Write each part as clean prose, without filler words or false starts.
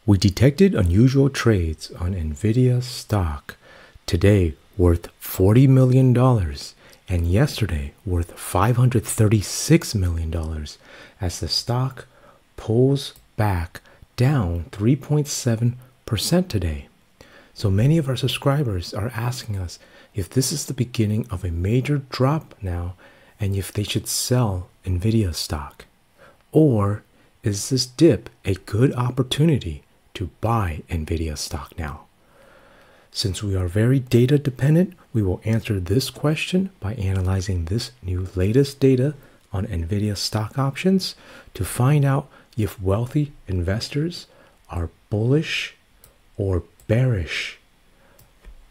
We detected unusual trades on Nvidia stock, today worth $40 million and yesterday worth $536 million as the stock pulls back down 3.7% today. So many of our subscribers are asking us if this is the beginning of a major drop now and if they should sell Nvidia stock. Or is this dip a good opportunity to buy Nvidia stock now? Since we are very data dependent, we will answer this question by analyzing this new latest data on Nvidia stock options to find out if wealthy investors are bullish or bearish.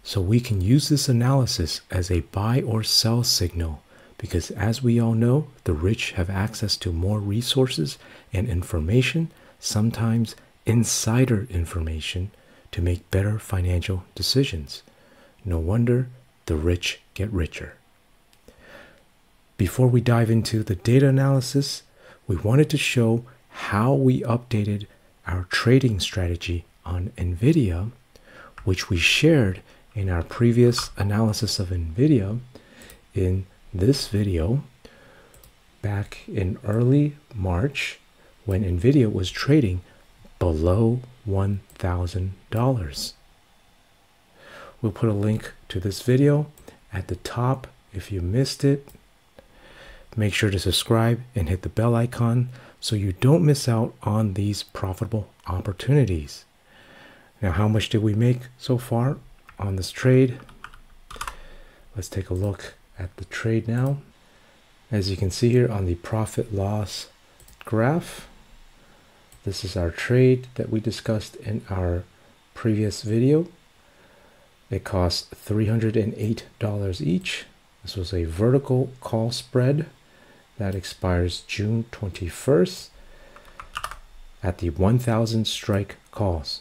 So we can use this analysis as a buy or sell signal, because as we all know, the rich have access to more resources and information, sometimes insider information, to make better financial decisions. No wonder the rich get richer. Before we dive into the data analysis, we wanted to show how we updated our trading strategy on Nvidia, which we shared in our previous analysis of Nvidia in this video back in early March when Nvidia was trading below $1,000. We'll put a link to this video at the top if you missed it. Make sure to subscribe and hit the bell icon so you don't miss out on these profitable opportunities. Now, how much did we make so far on this trade? Let's take a look at the trade now. As you can see here on the profit loss graph, this is our trade that we discussed in our previous video. It cost $308 each. This was a vertical call spread that expires June 21st at the 1,000 strike calls.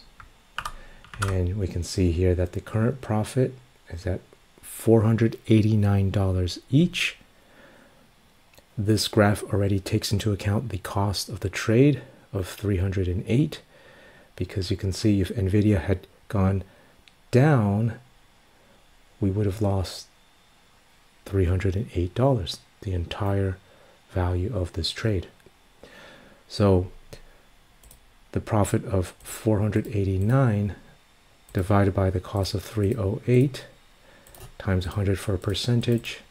And we can see here that the current profit is at $489 each. This graph already takes into account the cost of the trade of $308, because you can see if Nvidia had gone down, we would have lost $308, the entire value of this trade. So the profit of 489 divided by the cost of 308 times 100 for a percentage,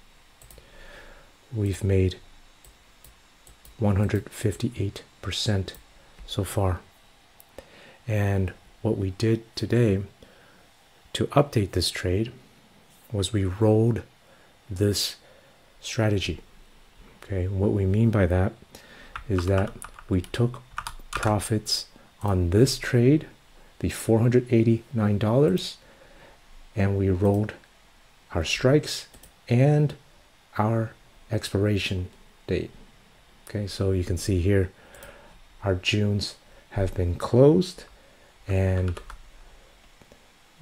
we've made 158% so far. And what we did today to update this trade was we rolled this strategy. Okay, what we mean by that is that we took profits on this trade, the $489, and we rolled our strikes and our expiration date. Okay, so you can see here our Junes have been closed and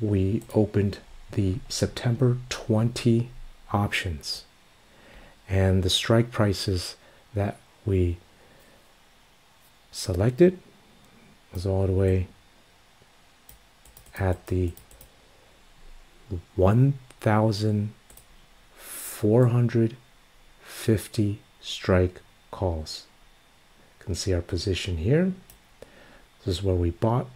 we opened the September 20 options, and the strike prices that we selected was all the way at the 1,450 strike calls. You can see our position here. This is where we bought,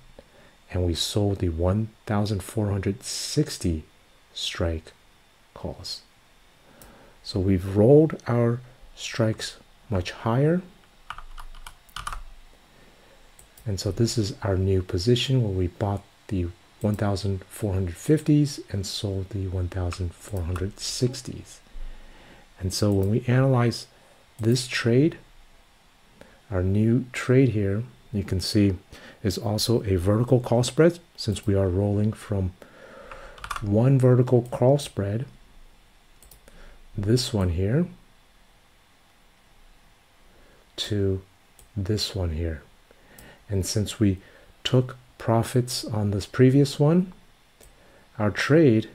and we sold the 1,460 strike calls. So we've rolled our strikes much higher. And so this is our new position where we bought the 1,450s and sold the 1,460s. And so when we analyze this trade, our new trade here, you can see is also a vertical call spread, since we are rolling from one vertical call spread, this one here, to this one here. And since we took profits on this previous one, our trade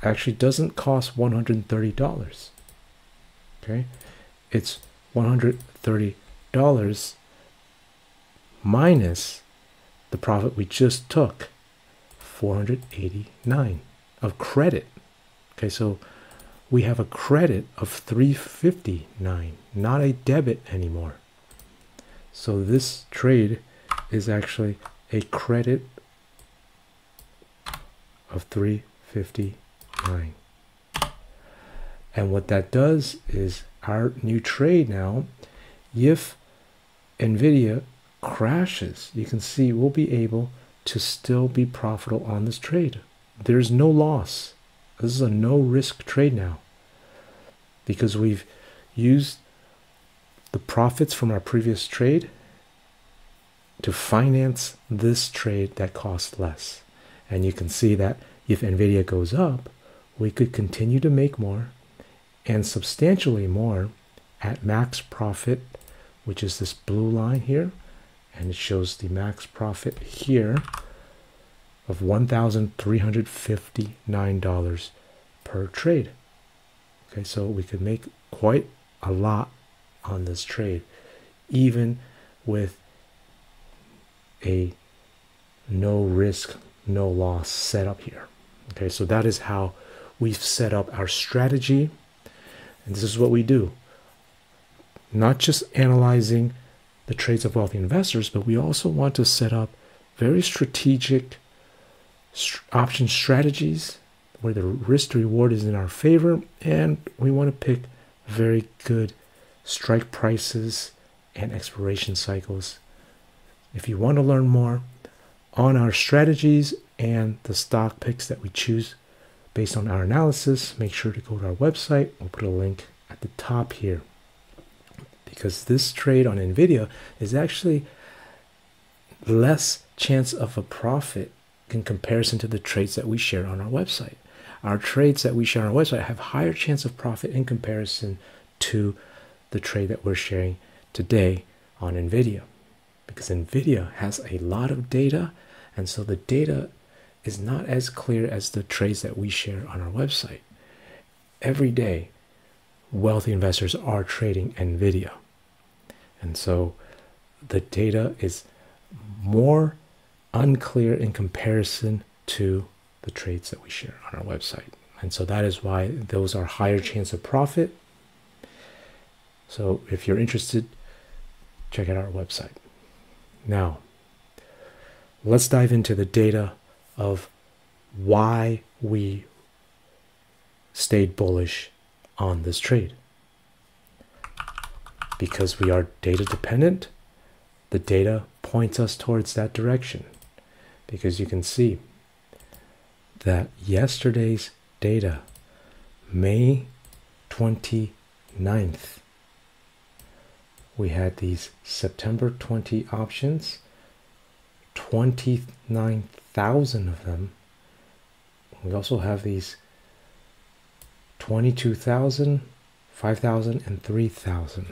actually doesn't cost $130. Okay, it's $130 minus the profit we just took, 489 of credit. Okay, so we have a credit of 359, not a debit anymore. So this trade is actually a credit of 359. And what that does is our new trade now, if Nvidia crashes, you can see we'll be able to still be profitable on this trade. There's no loss. This is a no risk trade now, because we've used the profits from our previous trade to finance this trade that costs less. And you can see that if Nvidia goes up, we could continue to make more, and substantially more, at max profit, which is this blue line here, and it shows the max profit here of $1,359 per trade. Okay, so we could make quite a lot on this trade, even with a no risk, no loss setup here. Okay, so that is how we've set up our strategy, and this is what we do. Not just analyzing the trades of wealthy investors, but we also want to set up very strategic option strategies where the risk to reward is in our favor, and we want to pick very good strike prices and expiration cycles. If you want to learn more on our strategies and the stock picks that we choose based on our analysis, make sure to go to our website. We'll put a link at the top here, because this trade on Nvidia is actually less chance of a profit in comparison to the trades that we share on our website. Our trades that we share on our website have higher chance of profit in comparison to the trade that we're sharing today on Nvidia, because Nvidia has a lot of data, and so the data is not as clear as the trades that we share on our website. Every day, wealthy investors are trading Nvidia, and so the data is more unclear in comparison to the trades that we share on our website, and so that is why those are higher chance of profit. So if you're interested, check out our website. Now, let's dive into the data of why we stayed bullish on this trade. Because we are data dependent, the data points us towards that direction. Because you can see that yesterday's data, May 29th, we had these September 20 options, 29,000 of them. We also have these 22,000, 5,000, and 3,000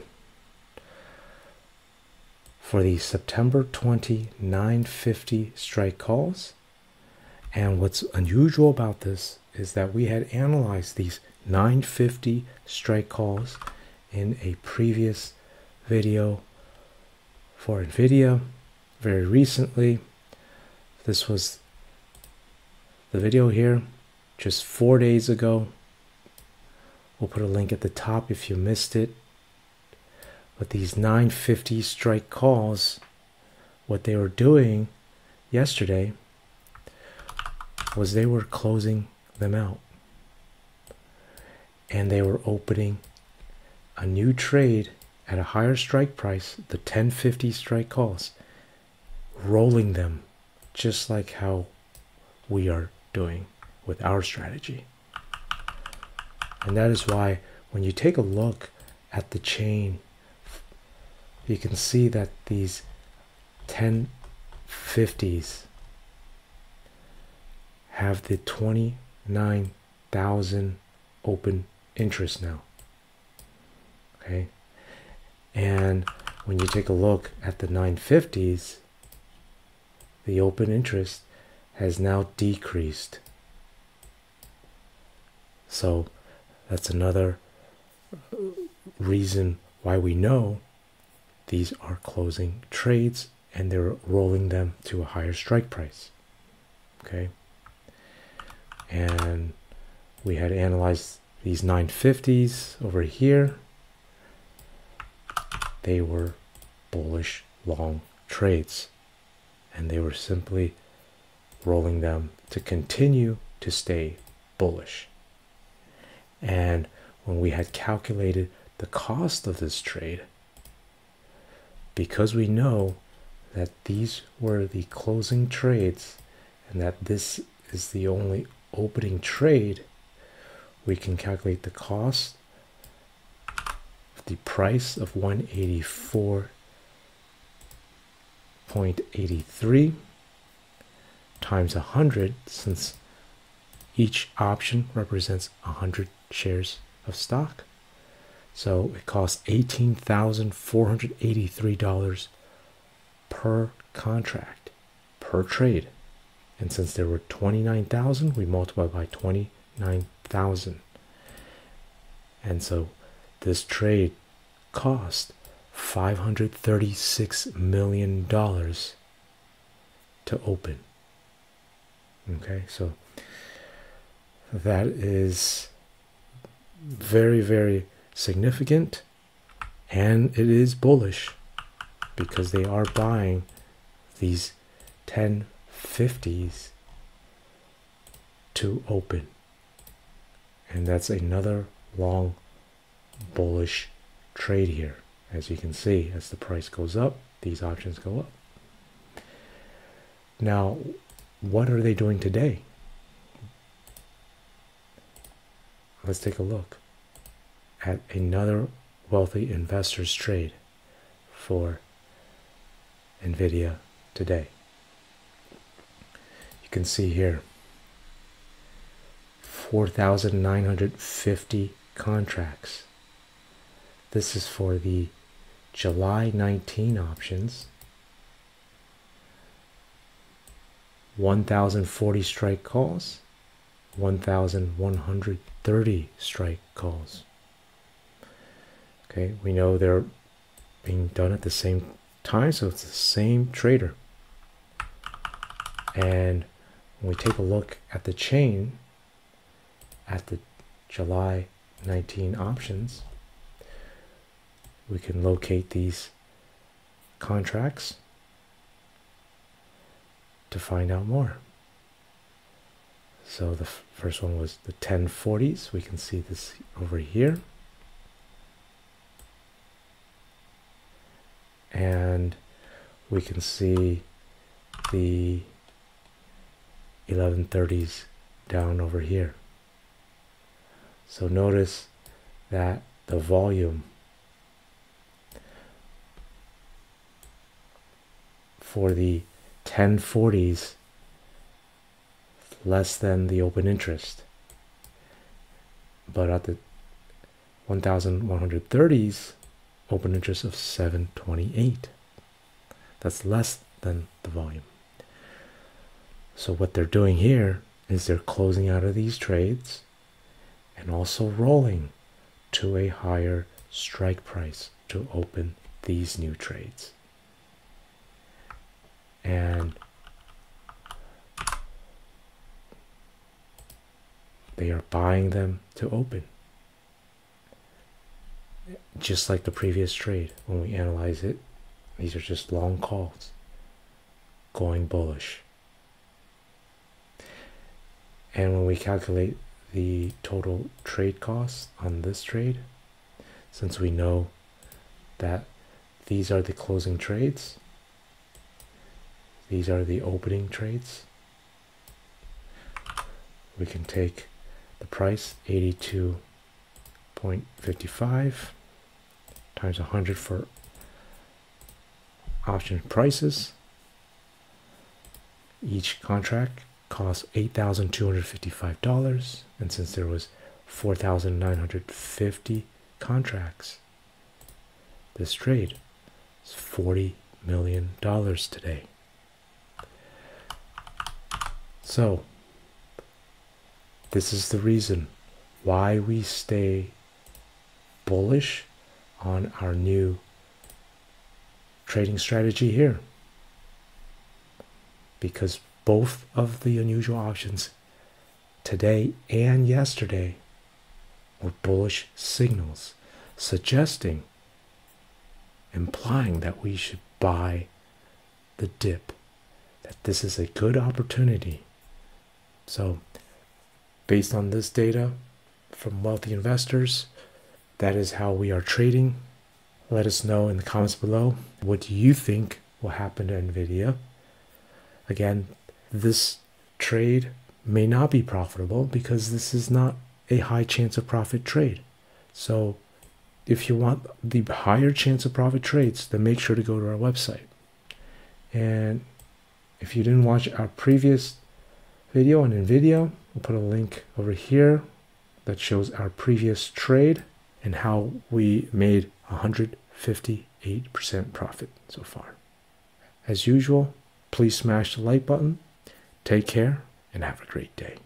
for the September 20 950 strike calls. And what's unusual about this is that we had analyzed these 950 strike calls in a previous video for Nvidia very recently. This was the video here just 4 days ago. We'll put a link at the top if you missed it. But these 950 strike calls, what they were doing yesterday was they were closing them out, and they were opening a new trade at a higher strike price, the 1050 strike calls, rolling them just like how we are doing with our strategy. And that is why when you take a look at the chain, you can see that these 1050s have the 29,000 open interest now. Okay, and when you take a look at the 950s, the open interest has now decreased. So that's another reason why we know these are closing trades, and they're rolling them to a higher strike price. Okay, and we had analyzed these 950s over here. They were bullish long trades, and they were simply rolling them to continue to stay bullish. And when we had calculated the cost of this trade, because we know that these were the closing trades and that this is the only opening trade, we can calculate the cost of the price of 184.83 times 100, since each option represents 100 shares of stock. So it costs $18,483 per contract, per trade. And since there were 29,000, we multiply by 29,000. And so this trade cost $536 million to open. Okay, so that is very, very significant, and it is bullish because they are buying these 1050s to open, and that's another long bullish trade here. As you can see, as the price goes up, these options go up. Now, what are they doing today? Let's take a look at another wealthy investor's trade for Nvidia today. You can see here 4,950 contracts. This is for the July 19 options. 1,040 strike calls, 1,130 strike calls. Okay, we know they're being done at the same time, so it's the same trader. And when we take a look at the chain at the July 19 options, we can locate these contracts to find out more. So the first one was the 1040s. We can see this over here. And we can see the 1130s down over here. So notice that the volume for the 1040s less than the open interest, but at the 1130s open interest of 728, that's less than the volume. So what they're doing here is they're closing out of these trades and also rolling to a higher strike price to open these new trades. And they are buying them to open. Just like the previous trade, when we analyze it, these are just long calls going bullish. And when we calculate the total trade costs on this trade, since we know that these are the closing trades, these are the opening trades, we can take the price 82.55 times 100 for option prices. Each contract costs $8,255, and since there was 4,950 contracts, this trade is $40 million today. So this is the reason why we stay bullish on our new trading strategy here. because both of the unusual options today and yesterday were bullish signals, suggesting, implying that we should buy the dip, that this is a good opportunity. So based on this data from wealthy investors, that is how we are trading. Let us know in the comments below, what do you think will happen to Nvidia? Again, this trade may not be profitable because this is not a high chance of profit trade. So if you want the higher chance of profit trades, then make sure to go to our website. And if you didn't watch our previous video on Nvidia, we'll put a link over here that shows our previous trade and how we made 158% profit so far. As usual, please smash the like button. Take care and have a great day.